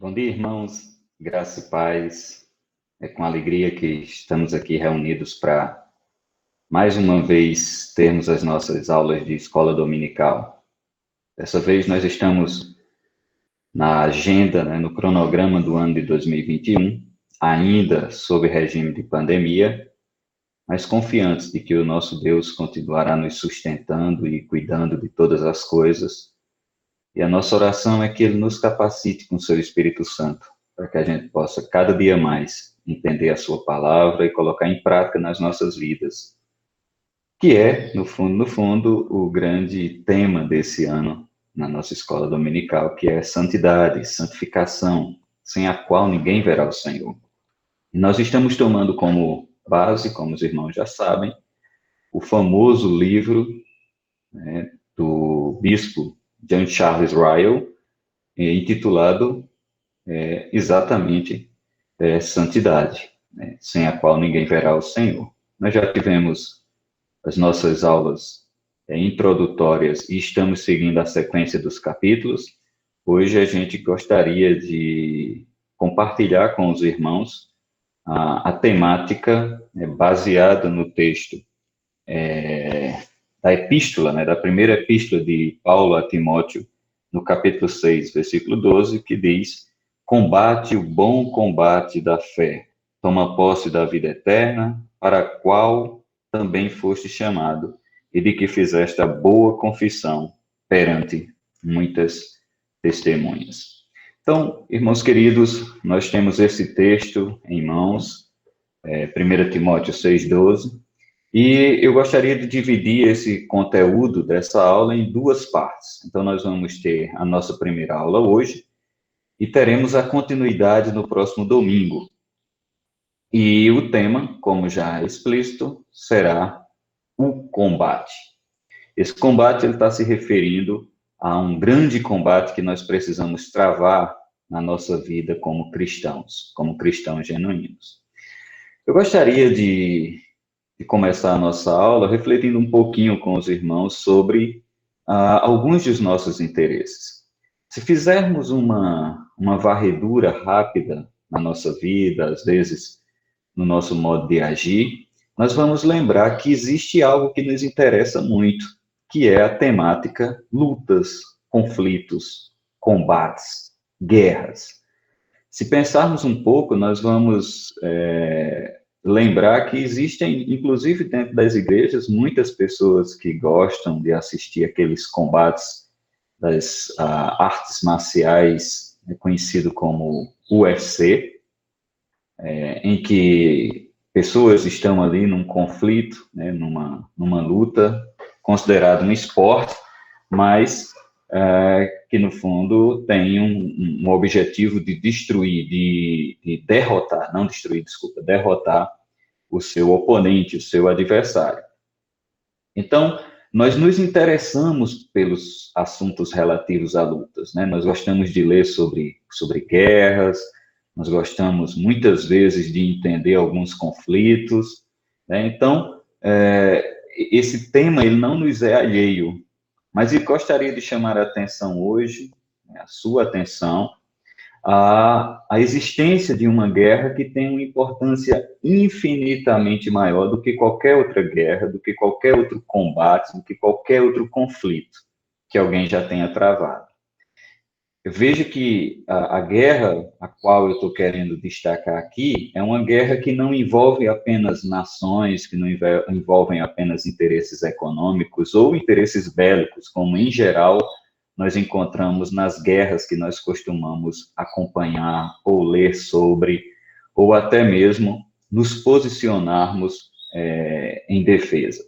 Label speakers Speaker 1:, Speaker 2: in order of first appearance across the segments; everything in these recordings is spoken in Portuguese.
Speaker 1: Bom dia, irmãos. Graça e paz. É com alegria que estamos aqui reunidos para, mais uma vez, termos as nossas aulas de escola dominical. Dessa vez nós estamos na agenda, no cronograma do ano de 2021, ainda sob regime de pandemia, mas confiantes de que o nosso Deus continuará nos sustentando e cuidando de todas as coisas. E a nossa oração é que Ele nos capacite com o Seu Espírito Santo, para que a gente possa, cada dia mais, entender a Sua palavra e colocar em prática nas nossas vidas. Que é, no fundo, o grande tema desse ano na nossa escola dominical, que é santidade, santificação, sem a qual ninguém verá o Senhor. E nós estamos tomando como base, como os irmãos já sabem, o famoso livro do bispo John Charles Ryle, intitulado exatamente Santidade, sem a qual ninguém verá o Senhor. Nós já tivemos as nossas aulas introdutórias e estamos seguindo a sequência dos capítulos. Hoje a gente gostaria de compartilhar com os irmãos a temática baseada no texto da epístola, da primeira epístola de Paulo a Timóteo, no capítulo 6, versículo 12, que diz: combate o bom combate da fé, toma posse da vida eterna, para a qual também foste chamado, e de que fizeste a boa confissão perante muitas testemunhas. Então, irmãos queridos, nós temos esse texto em mãos, 1 Timóteo 6,12, e eu gostaria de dividir esse conteúdo dessa aula em duas partes. Então, nós vamos ter a nossa primeira aula hoje e teremos a continuidade no próximo domingo. E o tema, como já é explícito, será o combate. Esse combate ele está se referindo a um grande combate que nós precisamos travar na nossa vida como cristãos genuínos. Eu gostaria de começar a nossa aula refletindo um pouquinho com os irmãos sobre alguns dos nossos interesses. Se fizermos uma varredura rápida na nossa vida, às vezes no nosso modo de agir, nós vamos lembrar que existe algo que nos interessa muito, que é a temática lutas, conflitos, combates, guerras. Se pensarmos um pouco, nós vamos lembrar que existem, inclusive dentro das igrejas, muitas pessoas que gostam de assistir aqueles combates das artes marciais, conhecido como UFC, em que pessoas estão ali num conflito, numa luta, considerado um esporte, mas que no fundo tem um objetivo de destruir, de derrotar, não destruir, desculpa, derrotar o seu oponente, o seu adversário. Então, nós nos interessamos pelos assuntos relativos a lutas, Nós gostamos de ler sobre guerras, nós gostamos muitas vezes de entender alguns conflitos, Então, esse tema ele não nos é alheio, mas eu gostaria de chamar a atenção hoje, a sua atenção, a existência de uma guerra que tem uma importância infinitamente maior do que qualquer outra guerra, do que qualquer outro combate, do que qualquer outro conflito que alguém já tenha travado. Eu vejo que a guerra a qual eu estou querendo destacar aqui é uma guerra que não envolve apenas nações, que não envolvem apenas interesses econômicos ou interesses bélicos, como em geral nós encontramos nas guerras que nós costumamos acompanhar ou ler sobre, ou até mesmo nos posicionarmos em defesa.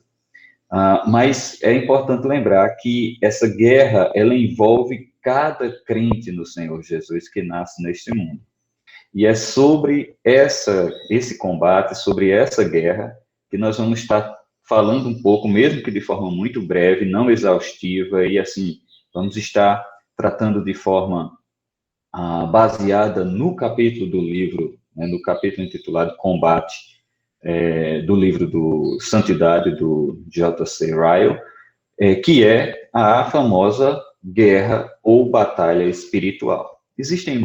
Speaker 1: Mas é importante lembrar que essa guerra, ela envolve cada crente no Senhor Jesus que nasce neste mundo. E é sobre esse combate, sobre essa guerra, que nós vamos estar falando um pouco, mesmo que de forma muito breve, não exaustiva, e assim, vamos estar tratando de forma baseada no capítulo do livro, no capítulo intitulado Combate, do livro do Santidade, do J.C. Ryle, que é a famosa guerra ou batalha espiritual. Existem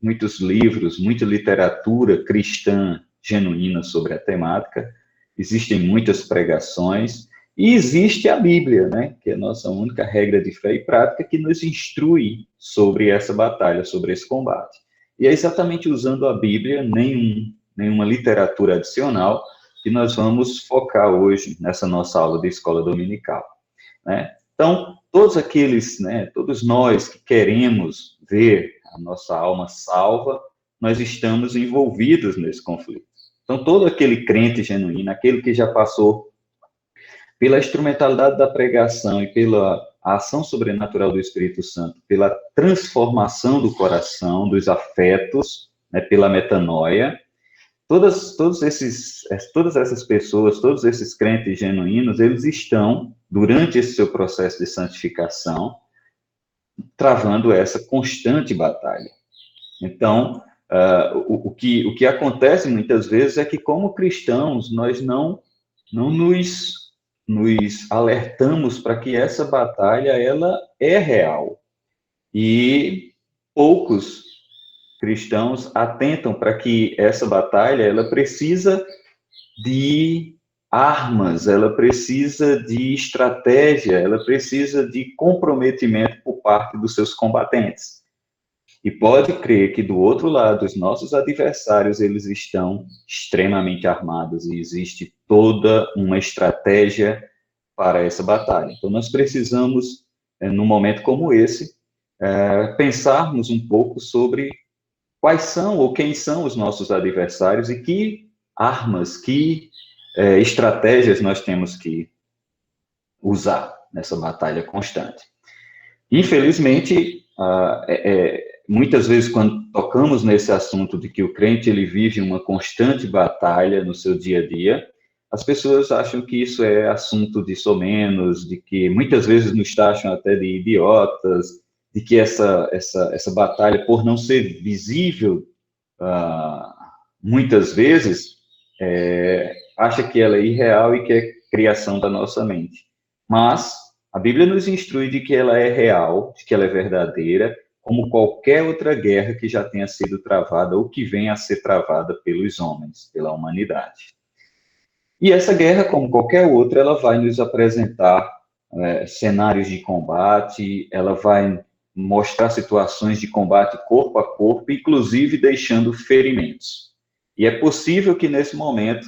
Speaker 1: muitos livros, muita literatura cristã genuína sobre a temática, existem muitas pregações, e existe a Bíblia, né, que é a nossa única regra de fé e prática que nos instrui sobre essa batalha, sobre esse combate. E é exatamente usando a Bíblia, nenhuma literatura adicional, que nós vamos focar hoje nessa nossa aula de escola dominical, né? Então, todos aqueles, né, todos nós que queremos ver a nossa alma salva, nós estamos envolvidos nesse conflito. Então, todo aquele crente genuíno, aquele que já passou pela instrumentalidade da pregação e pela ação sobrenatural do Espírito Santo, pela transformação do coração, dos afetos, né, pela metanoia, todas essas pessoas, todos esses crentes genuínos, eles estão, durante esse seu processo de santificação, travando essa constante batalha. Então, o que acontece muitas vezes é que, como cristãos, nós não nos alertamos para que essa batalha, ela é real. E poucos cristãos atentam para que essa batalha, ela precisa de armas, ela precisa de estratégia, ela precisa de comprometimento por parte dos seus combatentes. E pode crer que do outro lado, os nossos adversários, eles estão extremamente armados e existe toda uma estratégia para essa batalha. Então, nós precisamos, num momento como esse, pensarmos um pouco sobre quais são ou quem são os nossos adversários e que armas, que estratégias nós temos que usar nessa batalha constante. Infelizmente, muitas vezes, quando tocamos nesse assunto de que o crente ele vive uma constante batalha no seu dia a dia, as pessoas acham que isso é assunto de somenos, de que muitas vezes nos taxam até de idiotas, de que essa batalha, por não ser visível, muitas vezes, acha que ela é irreal e que é criação da nossa mente. Mas a Bíblia nos instrui de que ela é real, de que ela é verdadeira, como qualquer outra guerra que já tenha sido travada ou que venha a ser travada pelos homens, pela humanidade. E essa guerra, como qualquer outra, ela vai nos apresentar cenários de combate, ela vai mostrar situações de combate corpo a corpo, inclusive deixando ferimentos. E é possível que nesse momento,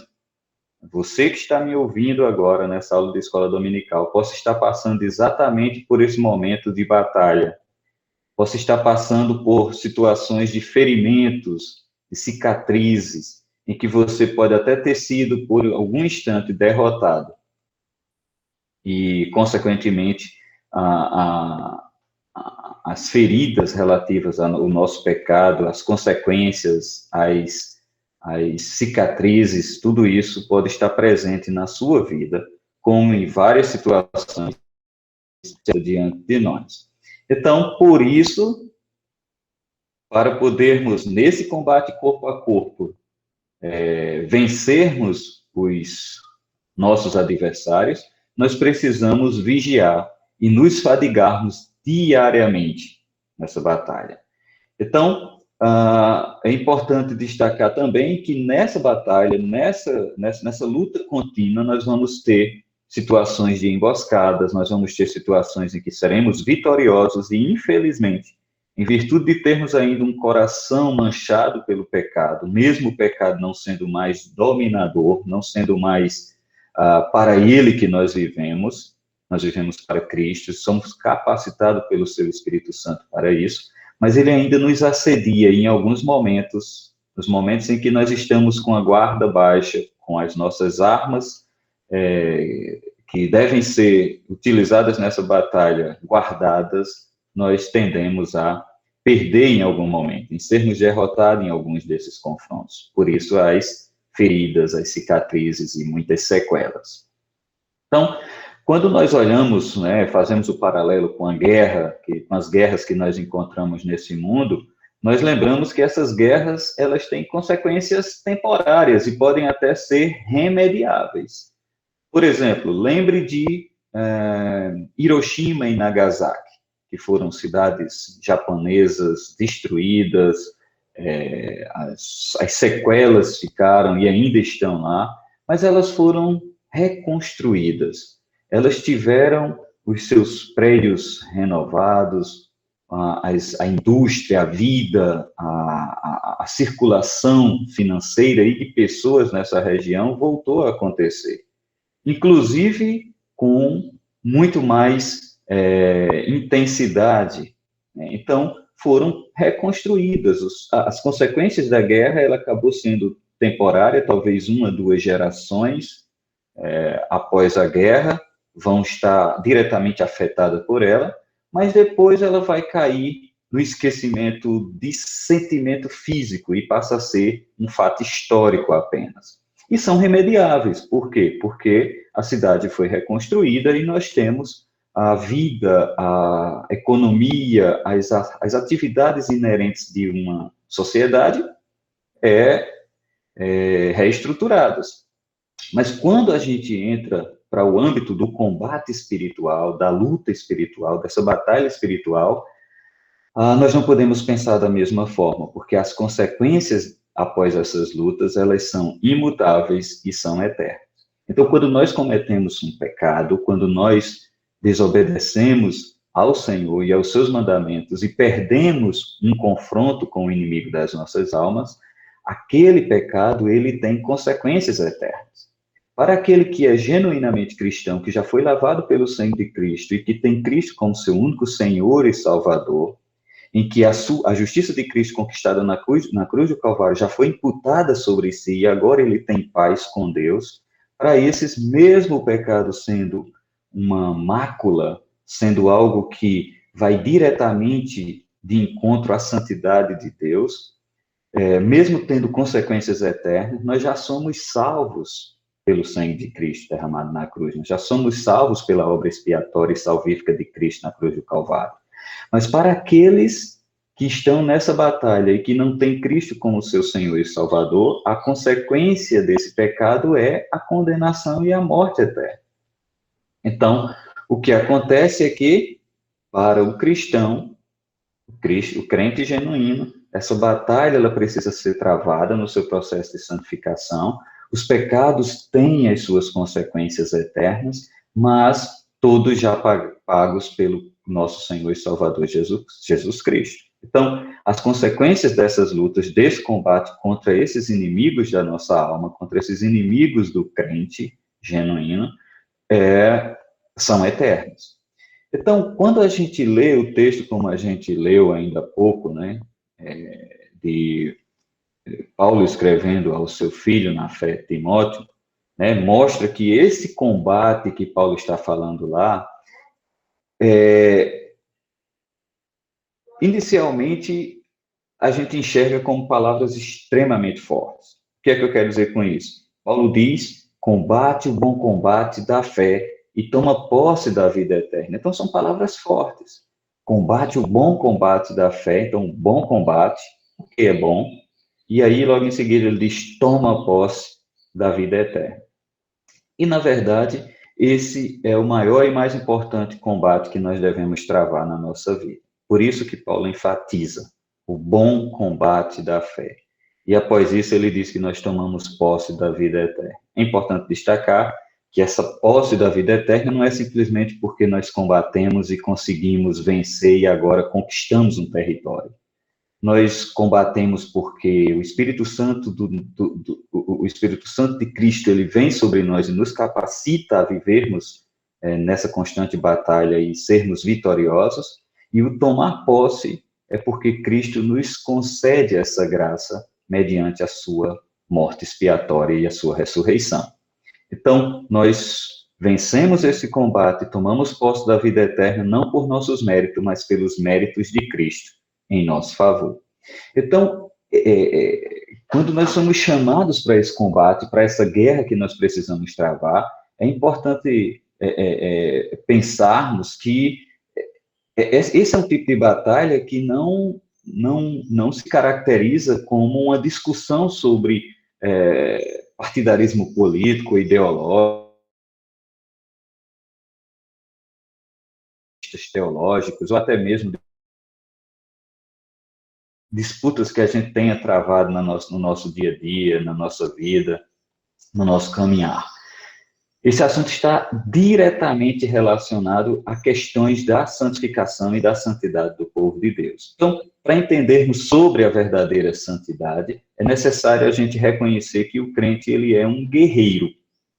Speaker 1: você que está me ouvindo agora nessa aula de escola dominical, possa estar passando exatamente por esse momento de batalha, possa estar passando por situações de ferimentos, de cicatrizes, em que você pode até ter sido, por algum instante, derrotado. E, consequentemente, as feridas relativas ao nosso pecado, as consequências, as cicatrizes, tudo isso pode estar presente na sua vida, como em várias situações diante de nós. Então, por isso, para podermos, nesse combate corpo a corpo, vencermos os nossos adversários, nós precisamos vigiar e nos fadigarmos diariamente nessa batalha. Então, é importante destacar também que nessa batalha, nessa luta contínua, nós vamos ter situações de emboscadas, nós vamos ter situações em que seremos vitoriosos e, infelizmente, em virtude de termos ainda um coração manchado pelo pecado, mesmo o pecado não sendo mais dominador, não sendo mais para ele que nós vivemos para Cristo, somos capacitados pelo seu Espírito Santo para isso, mas ele ainda nos assedia em alguns momentos, nos momentos em que nós estamos com a guarda baixa, com as nossas armas, que devem ser utilizadas nessa batalha guardadas, nós tendemos a perder em algum momento, em sermos derrotados em alguns desses confrontos. Por isso, as feridas, as cicatrizes e muitas sequelas. Então, quando nós olhamos, fazemos o paralelo com a guerra, com as guerras que nós encontramos nesse mundo, nós lembramos que essas guerras, elas têm consequências temporárias e podem até ser remediáveis. Por exemplo, lembre de Hiroshima e Nagasaki, que foram cidades japonesas destruídas, as sequelas ficaram e ainda estão lá, mas elas foram reconstruídas. Elas tiveram os seus prédios renovados, a indústria, a vida, a circulação financeira e de pessoas nessa região voltou a acontecer, inclusive com muito mais intensidade, né? Então, foram reconstruídas. As consequências da guerra, ela acabou sendo temporária, talvez 1, 2 gerações após a guerra vão estar diretamente afetadas por ela, mas depois ela vai cair no esquecimento de sentimento físico e passa a ser um fato histórico apenas. E são remediáveis. Por quê? Porque a cidade foi reconstruída e nós temos a vida, a economia, as atividades inerentes de uma sociedade reestruturadas. Mas quando a gente entra para o âmbito do combate espiritual, da luta espiritual, dessa batalha espiritual, nós não podemos pensar da mesma forma, porque as consequências após essas lutas, elas são imutáveis e são eternas. Então, quando nós cometemos um pecado, quando nós desobedecemos ao Senhor e aos seus mandamentos e perdemos um confronto com o inimigo das nossas almas, aquele pecado, ele tem consequências eternas. Para aquele que é genuinamente cristão, que já foi lavado pelo sangue de Cristo e que tem Cristo como seu único Senhor e Salvador, em que a justiça de Cristo conquistada na cruz do Calvário já foi imputada sobre si e agora ele tem paz com Deus, para esses, mesmo o pecado sendo uma mácula, sendo algo que vai diretamente de encontro à santidade de Deus, mesmo tendo consequências eternas, nós já somos salvos pelo sangue de Cristo derramado na cruz, nós já somos salvos pela obra expiatória e salvífica de Cristo na cruz do Calvário. Mas para aqueles que estão nessa batalha e que não têm Cristo como seu Senhor e Salvador, a consequência desse pecado é a condenação e a morte eterna. Então, o que acontece é que, para o cristão, o crente genuíno, essa batalha ela precisa ser travada no seu processo de santificação. Os pecados têm as suas consequências eternas, mas todos já pagos pelo nosso Senhor e Salvador Jesus Cristo. Então, as consequências dessas lutas, desse combate contra esses inimigos da nossa alma, contra esses inimigos do crente genuíno, são eternas. Então, quando a gente lê o texto como a gente leu ainda há pouco, né, de Paulo escrevendo ao seu filho na fé, Timóteo, né, mostra que esse combate que Paulo está falando lá, inicialmente, a gente enxerga como palavras extremamente fortes. O que é que eu quero dizer com isso? Paulo diz, combate o bom combate da fé e toma posse da vida eterna. Então, são palavras fortes. Combate o bom combate da fé, então, bom combate, o que é bom, e aí, logo em seguida, ele diz, toma posse da vida eterna. E, na verdade, esse é o maior e mais importante combate que nós devemos travar na nossa vida. Por isso que Paulo enfatiza o bom combate da fé. E após isso ele diz que nós tomamos posse da vida eterna. É importante destacar que essa posse da vida eterna não é simplesmente porque nós combatemos e conseguimos vencer e agora conquistamos um território. Nós combatemos porque o Espírito Santo o Espírito Santo de Cristo ele vem sobre nós e nos capacita a vivermos nessa constante batalha e sermos vitoriosos. E o tomar posse é porque Cristo nos concede essa graça mediante a sua morte expiatória e a sua ressurreição. Então, nós vencemos esse combate, tomamos posse da vida eterna, não por nossos méritos, mas pelos méritos de Cristo em nosso favor. Então, quando nós somos chamados para esse combate, para essa guerra que nós precisamos travar, é importante pensarmos que esse é um tipo de batalha que não se caracteriza como uma discussão sobre partidarismo político, ideológico, teológicos, ou até mesmo disputas que a gente tenha travado no nosso dia a dia, na nossa vida, no nosso caminhar. Esse assunto está diretamente relacionado a questões da santificação e da santidade do povo de Deus. Então, para entendermos sobre a verdadeira santidade, é necessário a gente reconhecer que o crente ele é um guerreiro.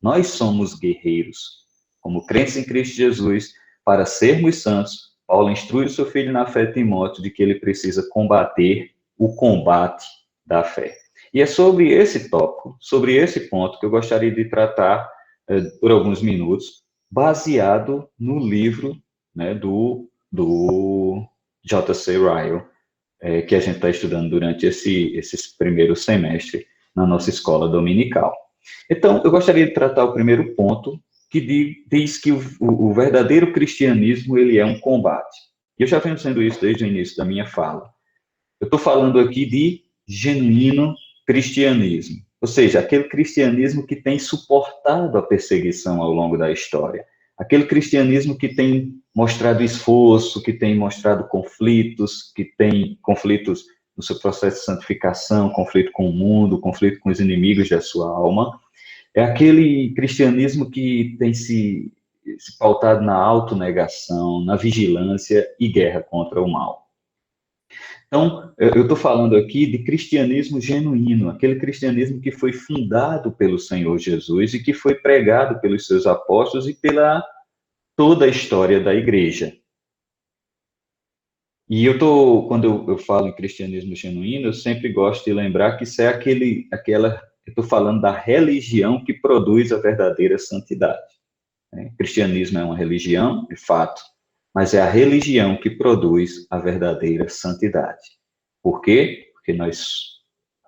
Speaker 1: Nós somos guerreiros. Como crentes em Cristo Jesus, para sermos santos, Paulo instrui o seu filho na fé, Timóteo, de que ele precisa combater o combate da fé. E é sobre esse tópico, sobre esse ponto, que eu gostaria de tratar por alguns minutos, baseado no livro, né, do J.C. Ryle, que a gente está estudando durante esse primeiro semestre na nossa escola dominical. Então, eu gostaria de tratar o primeiro ponto, que diz que o verdadeiro cristianismo ele é um combate. E eu já venho dizendo isso desde o início da minha fala. Eu estou falando aqui de genuíno cristianismo, ou seja, aquele cristianismo que tem suportado a perseguição ao longo da história, aquele cristianismo que tem mostrado esforço, que tem mostrado conflitos, que tem conflitos no seu processo de santificação, conflito com o mundo, conflito com os inimigos da sua alma. É aquele cristianismo que tem se pautado na autonegação, na vigilância e guerra contra o mal. Então, eu estou falando aqui de cristianismo genuíno, aquele cristianismo que foi fundado pelo Senhor Jesus e que foi pregado pelos seus apóstolos e pela toda a história da igreja. E quando eu falo em cristianismo genuíno, eu sempre gosto de lembrar que isso é eu estou falando da religião que produz a verdadeira santidade. O cristianismo é uma religião, de fato, mas é a religião que produz a verdadeira santidade. Por quê? Porque nós,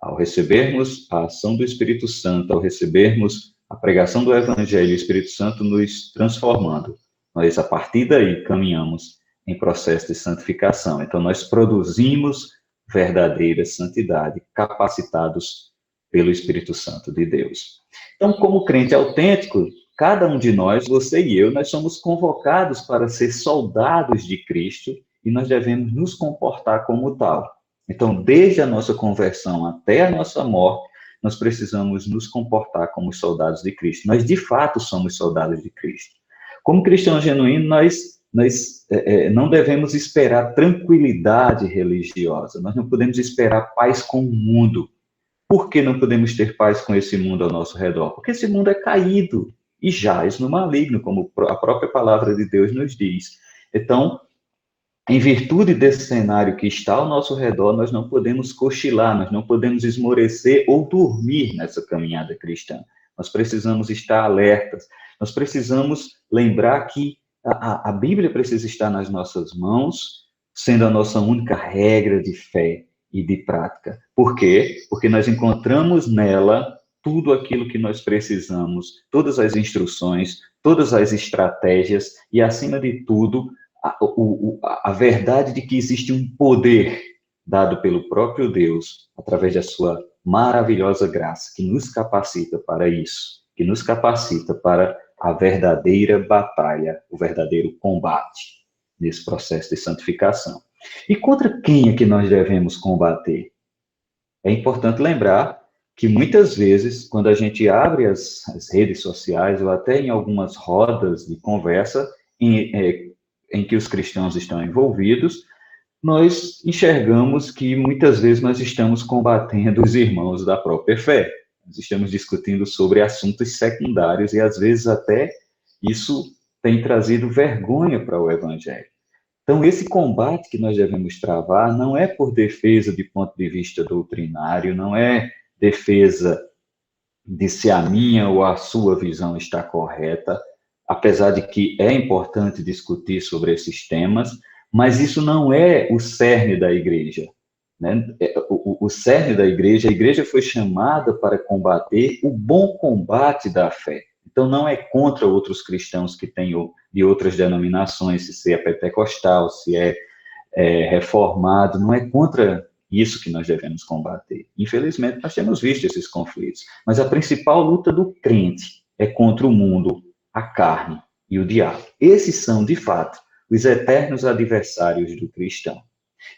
Speaker 1: ao recebermos a ação do Espírito Santo, ao recebermos a pregação do Evangelho, o Espírito Santo nos transformando, nós, a partir daí, caminhamos em processo de santificação. Então, nós produzimos verdadeira santidade, capacitados pelo Espírito Santo de Deus. Então, como crente autêntico, cada um de nós, você e eu, nós somos convocados para ser soldados de Cristo e nós devemos nos comportar como tal. Então, desde a nossa conversão até a nossa morte, nós precisamos nos comportar como soldados de Cristo. Nós, de fato, somos soldados de Cristo. Como cristãos genuínos, nós não devemos esperar tranquilidade religiosa. Nós não podemos esperar paz com o mundo. Por que não podemos ter paz com esse mundo ao nosso redor? Porque esse mundo é caído e jaz no maligno, como a própria palavra de Deus nos diz. Então, em virtude desse cenário que está ao nosso redor, nós não podemos cochilar, nós não podemos esmorecer ou dormir nessa caminhada cristã. Nós precisamos estar alertas, nós precisamos lembrar que a Bíblia precisa estar nas nossas mãos, sendo a nossa única regra de fé e de prática. Por quê? Porque nós encontramos nela tudo aquilo que nós precisamos, todas as instruções, todas as estratégias e, acima de tudo, a verdade de que existe um poder dado pelo próprio Deus, através da sua maravilhosa graça, que nos capacita para isso, que nos capacita para a verdadeira batalha, o verdadeiro combate nesse processo de santificação. E contra quem é que nós devemos combater? É importante lembrar que muitas vezes, quando a gente abre as redes sociais, ou até em algumas rodas de conversa em que os cristãos estão envolvidos, nós enxergamos que muitas vezes nós estamos combatendo os irmãos da própria fé. Nós estamos discutindo sobre assuntos secundários e, às vezes, até isso tem trazido vergonha para o Evangelho. Então, esse combate que nós devemos travar não é por defesa de ponto de vista doutrinário, não é defesa de se a minha ou a sua visão está correta, apesar de que é importante discutir sobre esses temas, mas isso não é o cerne da igreja. Né? O cerne da igreja, a igreja foi chamada para combater o bom combate da fé. Então, não é contra outros cristãos que têm de outras denominações, se é pentecostal, se é reformado, não é contra isso que nós devemos combater. Infelizmente, nós temos visto esses conflitos, mas a principal luta do crente é contra o mundo, a carne e o diabo. Esses são, de fato, os eternos adversários do cristão.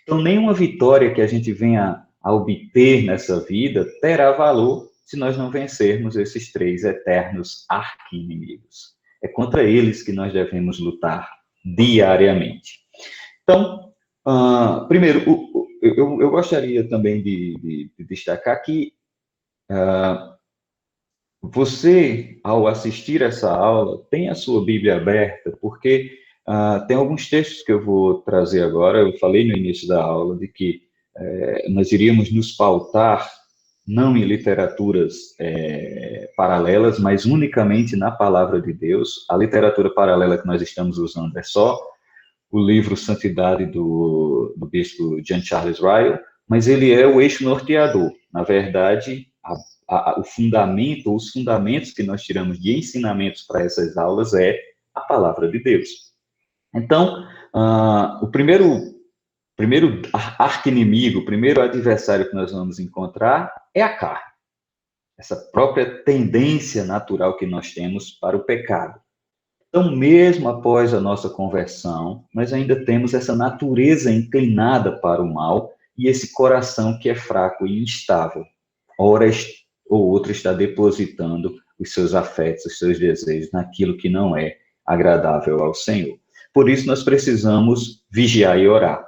Speaker 1: Então, nenhuma vitória que a gente venha a obter nessa vida terá valor se nós não vencermos esses três eternos arqui-inimigos. É contra eles que nós devemos lutar diariamente. Então, primeiro, eu gostaria também de destacar que você, ao assistir essa aula, tem a sua Bíblia aberta, porque tem alguns textos que eu vou trazer agora. Eu falei no início da aula de que nós iríamos nos pautar não em literaturas paralelas, mas unicamente na palavra de Deus. A literatura paralela que nós estamos usando é só o livro Santidade do bispo Jean Charles Ryle, mas ele é o eixo norteador. Na verdade, o fundamento, os fundamentos que nós tiramos de ensinamentos para essas aulas é a palavra de Deus. Então, o primeiro arqui-inimigo, o primeiro adversário que nós vamos encontrar é a carne. Essa própria tendência natural que nós temos para o pecado. Então, mesmo após a nossa conversão, nós ainda temos essa natureza inclinada para o mal e esse coração que é fraco e instável. Ora ou outra está depositando os seus afetos, os seus desejos naquilo que não é agradável ao Senhor. Por isso, nós precisamos vigiar e orar,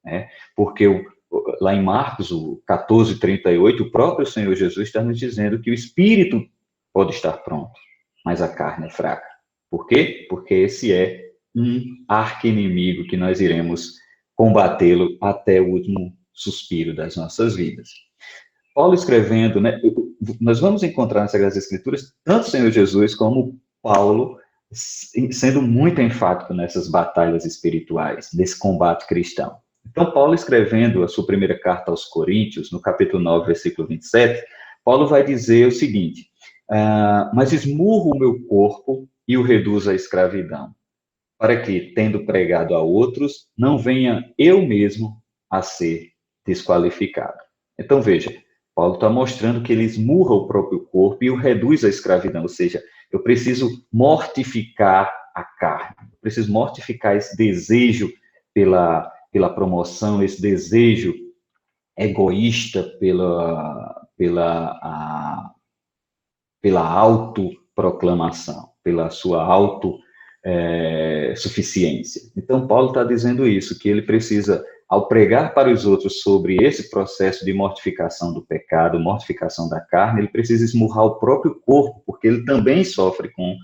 Speaker 1: né? Porque lá em Marcos, o 14:38, o próprio Senhor Jesus está nos dizendo que o espírito pode estar pronto, mas a carne é fraca. Por quê? Porque esse é um arqui-inimigo que nós iremos combatê-lo até o último suspiro das nossas vidas. Paulo escrevendo, né, nós vamos encontrar nas Sagradas Escrituras tanto o Senhor Jesus como Paulo sendo muito enfático nessas batalhas espirituais, nesse combate cristão. Então, Paulo escrevendo a sua primeira carta aos Coríntios, no capítulo 9, versículo 27, Paulo vai dizer o seguinte: mas esmurro o meu corpo e o reduzo à escravidão, para que, tendo pregado a outros, não venha eu mesmo a ser desqualificado. Então, veja, Paulo está mostrando que ele esmurra o próprio corpo e o reduz à escravidão, ou seja, eu preciso mortificar a carne, eu preciso mortificar esse desejo pela promoção, esse desejo egoísta pela autoproclamação, pela sua autossuficiência. Então, Paulo está dizendo isso, que ele precisa, ao pregar para os outros sobre esse processo de mortificação do pecado, mortificação da carne, ele precisa esmurrar o próprio corpo, porque ele também sofre com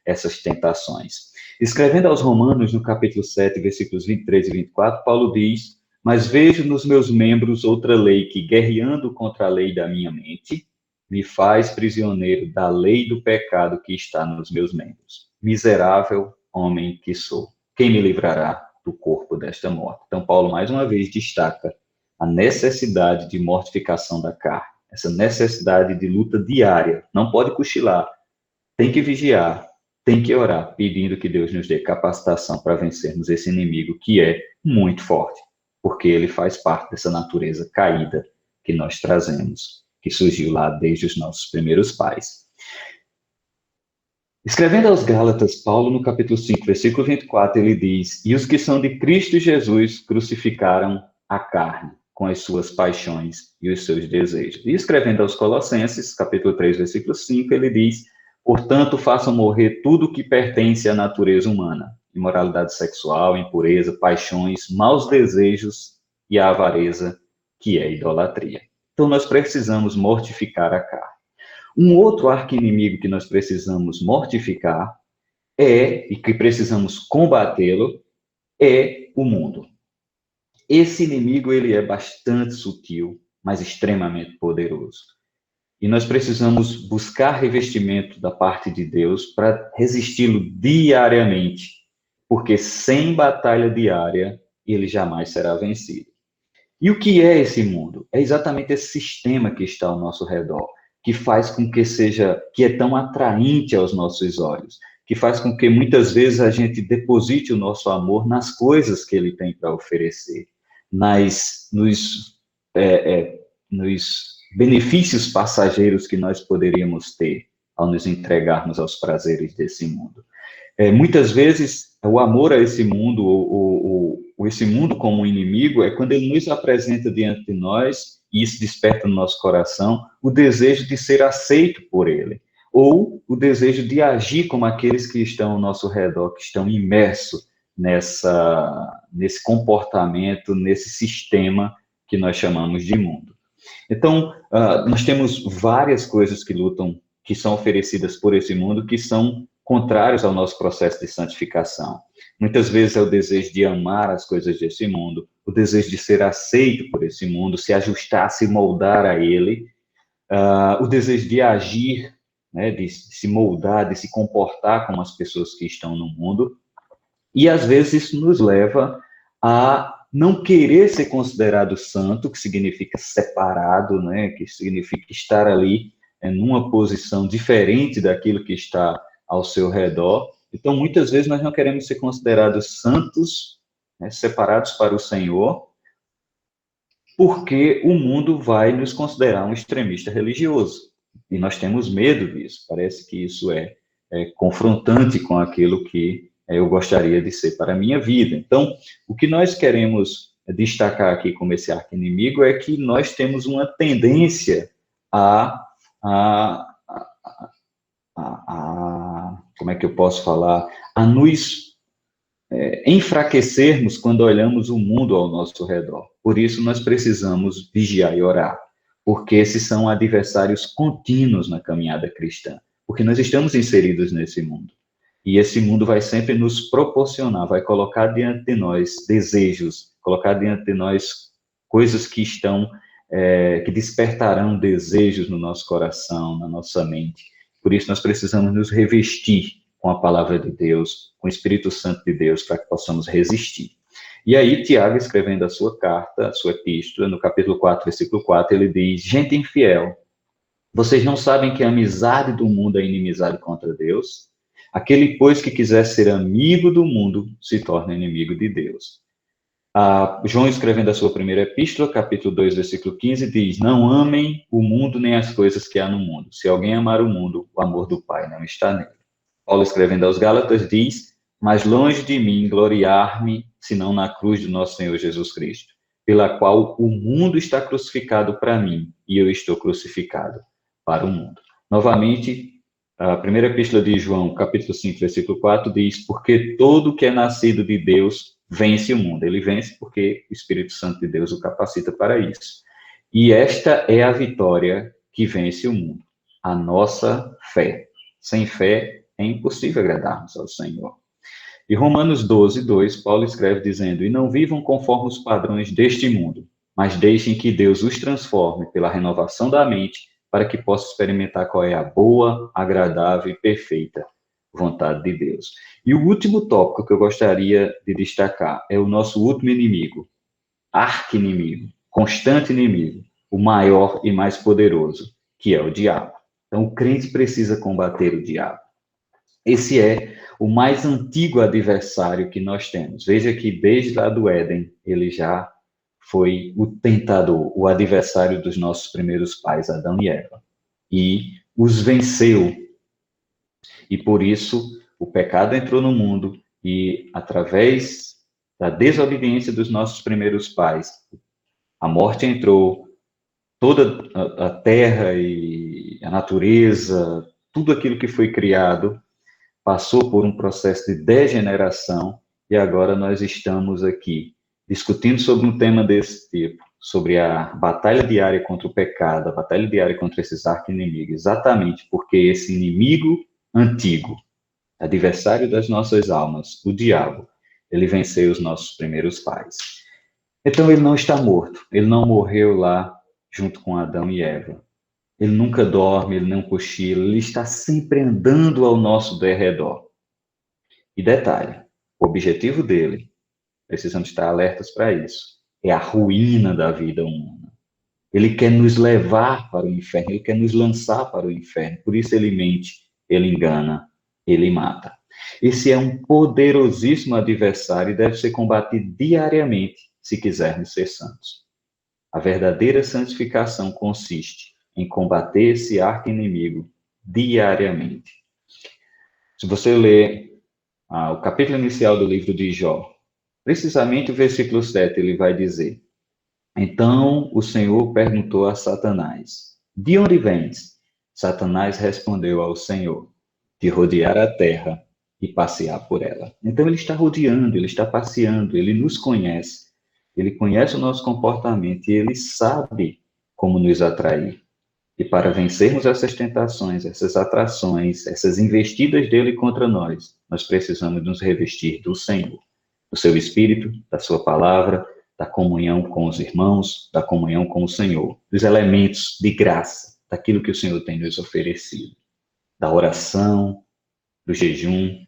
Speaker 1: essas tentações. Escrevendo aos Romanos, no capítulo 7, versículos 23 e 24, Paulo diz: mas vejo nos meus membros outra lei que, guerreando contra a lei da minha mente, me faz prisioneiro da lei do pecado que está nos meus membros. Miserável homem que sou, quem me livrará do corpo desta morte? Então, Paulo, mais uma vez, destaca a necessidade de mortificação da carne, essa necessidade de luta diária. Não pode cochilar, tem que vigiar, tem que orar, pedindo que Deus nos dê capacitação para vencermos esse inimigo que é muito forte, porque ele faz parte dessa natureza caída que nós trazemos, que surgiu lá desde os nossos primeiros pais. Escrevendo aos Gálatas, Paulo, no capítulo 5, versículo 24, ele diz: e os que são de Cristo Jesus crucificaram a carne com as suas paixões e os seus desejos. E escrevendo aos Colossenses, capítulo 3, versículo 5, ele diz: portanto, façam morrer tudo que pertence à natureza humana, imoralidade sexual, impureza, paixões, maus desejos e a avareza, que é idolatria. Então, nós precisamos mortificar a carne. Um outro arqui-inimigo que nós precisamos mortificar e que precisamos combatê-lo, é o mundo. Esse inimigo, ele é bastante sutil, mas extremamente poderoso. E nós precisamos buscar revestimento da parte de Deus para resisti-lo diariamente, porque sem batalha diária, ele jamais será vencido. E o que é esse mundo? É exatamente esse sistema que está ao nosso redor, que faz com que é tão atraente aos nossos olhos, que faz com que muitas vezes a gente deposite o nosso amor nas coisas que ele tem para oferecer, nos benefícios passageiros que nós poderíamos ter ao nos entregarmos aos prazeres desse mundo. Muitas vezes, o amor a esse mundo, esse mundo como um inimigo é quando ele nos apresenta diante de nós, e isso desperta no nosso coração o desejo de ser aceito por ele, ou o desejo de agir como aqueles que estão ao nosso redor, que estão imersos nesse comportamento, nesse sistema que nós chamamos de mundo. Então, nós temos várias coisas que lutam, que são oferecidas por esse mundo, que são contrários ao nosso processo de santificação. Muitas vezes é o desejo de amar as coisas desse mundo, o desejo de ser aceito por esse mundo, se ajustar, se moldar a ele, o desejo de agir, né, de se moldar, de se comportar como as pessoas que estão no mundo. E às vezes isso nos leva a não querer ser considerado santo, que significa separado, né, que significa estar ali numa posição diferente daquilo que está ao seu redor. Então, muitas vezes nós não queremos ser considerados santos, né, separados para o Senhor, porque o mundo vai nos considerar um extremista religioso. E nós temos medo disso. Parece que isso é confrontante com aquilo que eu gostaria de ser para a minha vida. Então, o que nós queremos destacar aqui como esse arqui-inimigo é que nós temos uma tendência como é que eu posso falar? A nos enfraquecermos quando olhamos o mundo ao nosso redor. Por isso, nós precisamos vigiar e orar, porque esses são adversários contínuos na caminhada cristã, porque nós estamos inseridos nesse mundo. E esse mundo vai sempre nos proporcionar, vai colocar diante de nós desejos, colocar diante de nós coisas que que despertarão desejos no nosso coração, na nossa mente. Por isso, nós precisamos nos revestir com a palavra de Deus, com o Espírito Santo de Deus, para que possamos resistir. E aí, Tiago, escrevendo a sua carta, a sua epístola, no capítulo 4, versículo 4, ele diz: gente infiel, vocês não sabem que a amizade do mundo é inimizade contra Deus? Aquele, pois, que quiser ser amigo do mundo, se torna inimigo de Deus. João, escrevendo a sua primeira epístola, capítulo 2, versículo 15, diz: não amem o mundo nem as coisas que há no mundo. Se alguém amar o mundo, o amor do Pai não está nele. Paulo, escrevendo aos Gálatas, diz: mas longe de mim gloriar-me, senão na cruz do nosso Senhor Jesus Cristo, pela qual o mundo está crucificado para mim, e eu estou crucificado para o mundo. Novamente, a primeira epístola de João, capítulo 5, versículo 4, diz: porque todo que é nascido de Deus vence o mundo. Ele vence porque o Espírito Santo de Deus o capacita para isso. E esta é a vitória que vence o mundo, a nossa fé. Sem fé é impossível agradarmos ao Senhor. E Romanos 12, 2, Paulo escreve dizendo: e não vivam conforme os padrões deste mundo, mas deixem que Deus os transforme pela renovação da mente, para que possa experimentar qual é a boa, agradável e perfeita vontade de Deus. E o último tópico que eu gostaria de destacar é o nosso último inimigo, arqui-inimigo, constante inimigo, o maior e mais poderoso, que é o diabo. Então, o crente precisa combater o diabo. Esse é o mais antigo adversário que nós temos. Veja que desde lá do Éden, ele já foi o tentador, o adversário dos nossos primeiros pais, Adão e Eva. E os venceu. E por isso, o pecado entrou no mundo e, através da desobediência dos nossos primeiros pais, a morte entrou, toda a terra e a natureza, tudo aquilo que foi criado, passou por um processo de degeneração e agora nós estamos aqui discutindo sobre um tema desse tipo, sobre a batalha diária contra o pecado, a batalha diária contra esses arqui-inimigos, exatamente porque esse inimigo antigo, adversário das nossas almas, o diabo, ele venceu os nossos primeiros pais. Então ele não está morto, ele não morreu lá junto com Adão e Eva. Ele nunca dorme, ele não cochila, ele está sempre andando ao nosso derredor. E detalhe, o objetivo dele, precisamos estar alertas para isso, é a ruína da vida humana. Ele quer nos levar para o inferno, ele quer nos lançar para o inferno. Por isso ele mente, ele engana, ele mata. Esse é um poderosíssimo adversário e deve ser combatido diariamente se quisermos ser santos. A verdadeira santificação consiste em combater esse arqui-inimigo diariamente. Se você ler o capítulo inicial do livro de Jó, Precisamente o versículo 7, ele vai dizer: Então o Senhor perguntou a Satanás: De onde vens? Satanás respondeu ao Senhor: De rodear a terra e passear por ela. Então ele está rodeando, ele está passeando, ele nos conhece, ele conhece o nosso comportamento e ele sabe como nos atrair. E para vencermos essas tentações, essas atrações, essas investidas dele contra nós, nós precisamos nos revestir do Senhor, do seu Espírito, da sua palavra, da comunhão com os irmãos, da comunhão com o Senhor, dos elementos de graça, daquilo que o Senhor tem nos oferecido, da oração, do jejum.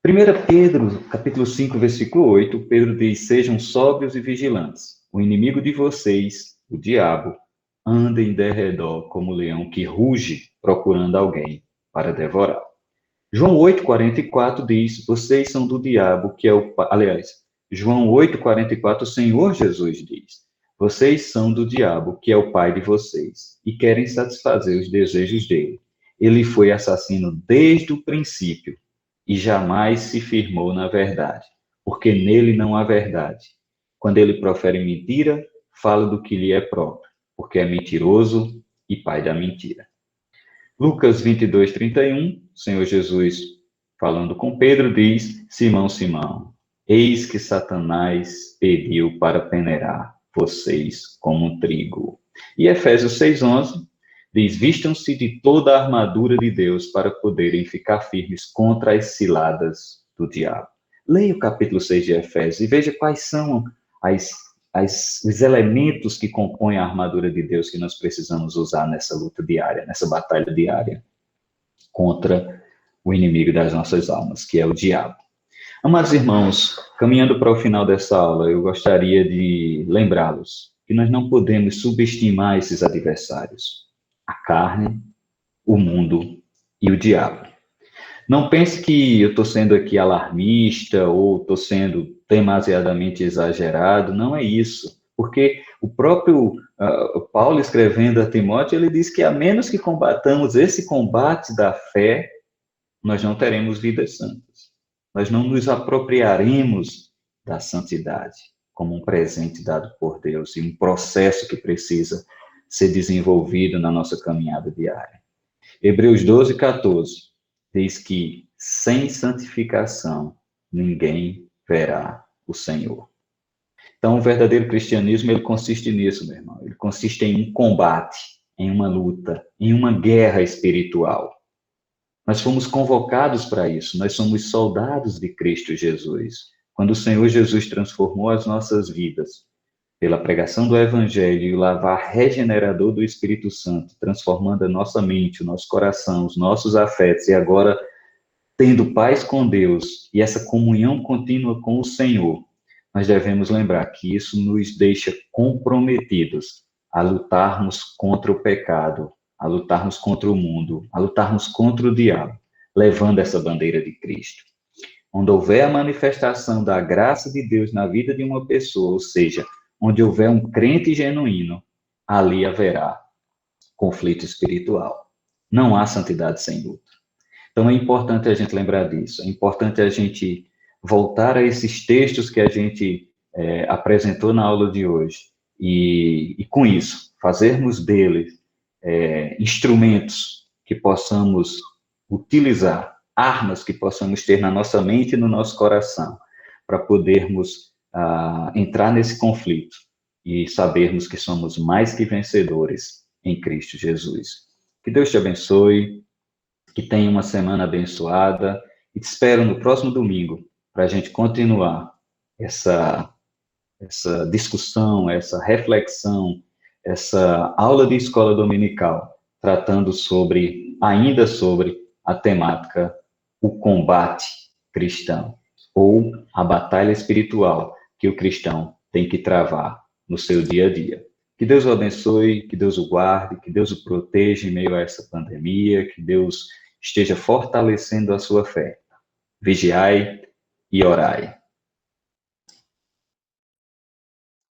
Speaker 1: 1 Pedro, capítulo 5, versículo 8, Pedro diz: Sejam sóbrios e vigilantes. O inimigo de vocês, o diabo, anda em derredor como leão que ruge, procurando alguém para devorar. João 8,44 diz: Vocês são do diabo, que é o... Aliás, João 8,44, o Senhor Jesus diz: Vocês são do diabo, que é o pai de vocês, e querem satisfazer os desejos dele. Ele foi assassino desde o princípio e jamais se firmou na verdade, porque nele não há verdade. Quando ele profere mentira, fala do que lhe é próprio, porque é mentiroso e pai da mentira. Lucas 22, 31, o Senhor Jesus, falando com Pedro, diz: Simão, Simão, eis que Satanás pediu para peneirar vocês como um trigo. E Efésios 6,11 diz: Vistam-se de toda a armadura de Deus para poderem ficar firmes contra as ciladas do diabo. Leia o capítulo 6 de Efésios e veja quais são os elementos que compõem a armadura de Deus que nós precisamos usar nessa luta diária, nessa batalha diária contra o inimigo das nossas almas, que é o diabo. Amados irmãos, caminhando para o final dessa aula, eu gostaria de lembrá-los que nós não podemos subestimar esses adversários: a carne, o mundo e o diabo. Não pense que eu estou sendo aqui alarmista ou estou sendo demasiadamente exagerado, não é isso. Porque o próprio Paulo, escrevendo a Timóteo, ele diz que a menos que combatamos esse combate da fé, nós não teremos vidas santas. Nós não nos apropriaremos da santidade como um presente dado por Deus e um processo que precisa ser desenvolvido na nossa caminhada diária. Hebreus 12, 14 diz que sem santificação ninguém verá o Senhor. Então, o verdadeiro cristianismo, ele consiste nisso, meu irmão. Ele consiste em um combate, em uma luta, em uma guerra espiritual. Nós fomos convocados para isso, nós somos soldados de Cristo Jesus. Quando o Senhor Jesus transformou as nossas vidas, pela pregação do Evangelho e o lavar regenerador do Espírito Santo, transformando a nossa mente, o nosso coração, os nossos afetos, e agora tendo paz com Deus e essa comunhão contínua com o Senhor, nós devemos lembrar que isso nos deixa comprometidos a lutarmos contra o pecado, a lutarmos contra o mundo, a lutarmos contra o diabo, levando essa bandeira de Cristo. Onde houver a manifestação da graça de Deus na vida de uma pessoa, ou seja, onde houver um crente genuíno, ali haverá conflito espiritual. Não há santidade sem luta. Então é importante a gente lembrar disso, é importante a gente voltar a esses textos que a gente apresentou na aula de hoje e com isso, fazermos deles instrumentos que possamos utilizar, armas que possamos ter na nossa mente e no nosso coração, para podermos entrar nesse conflito e sabermos que somos mais que vencedores em Cristo Jesus. Que Deus te abençoe, que tenha uma semana abençoada e te espero no próximo domingo para a gente continuar essa discussão, essa reflexão, essa aula de escola dominical, tratando ainda sobre a temática o combate cristão, ou a batalha espiritual que o cristão tem que travar no seu dia a dia. Que Deus o abençoe, que Deus o guarde, que Deus o proteja em meio a essa pandemia, que Deus esteja fortalecendo a sua fé. Vigiai e orai.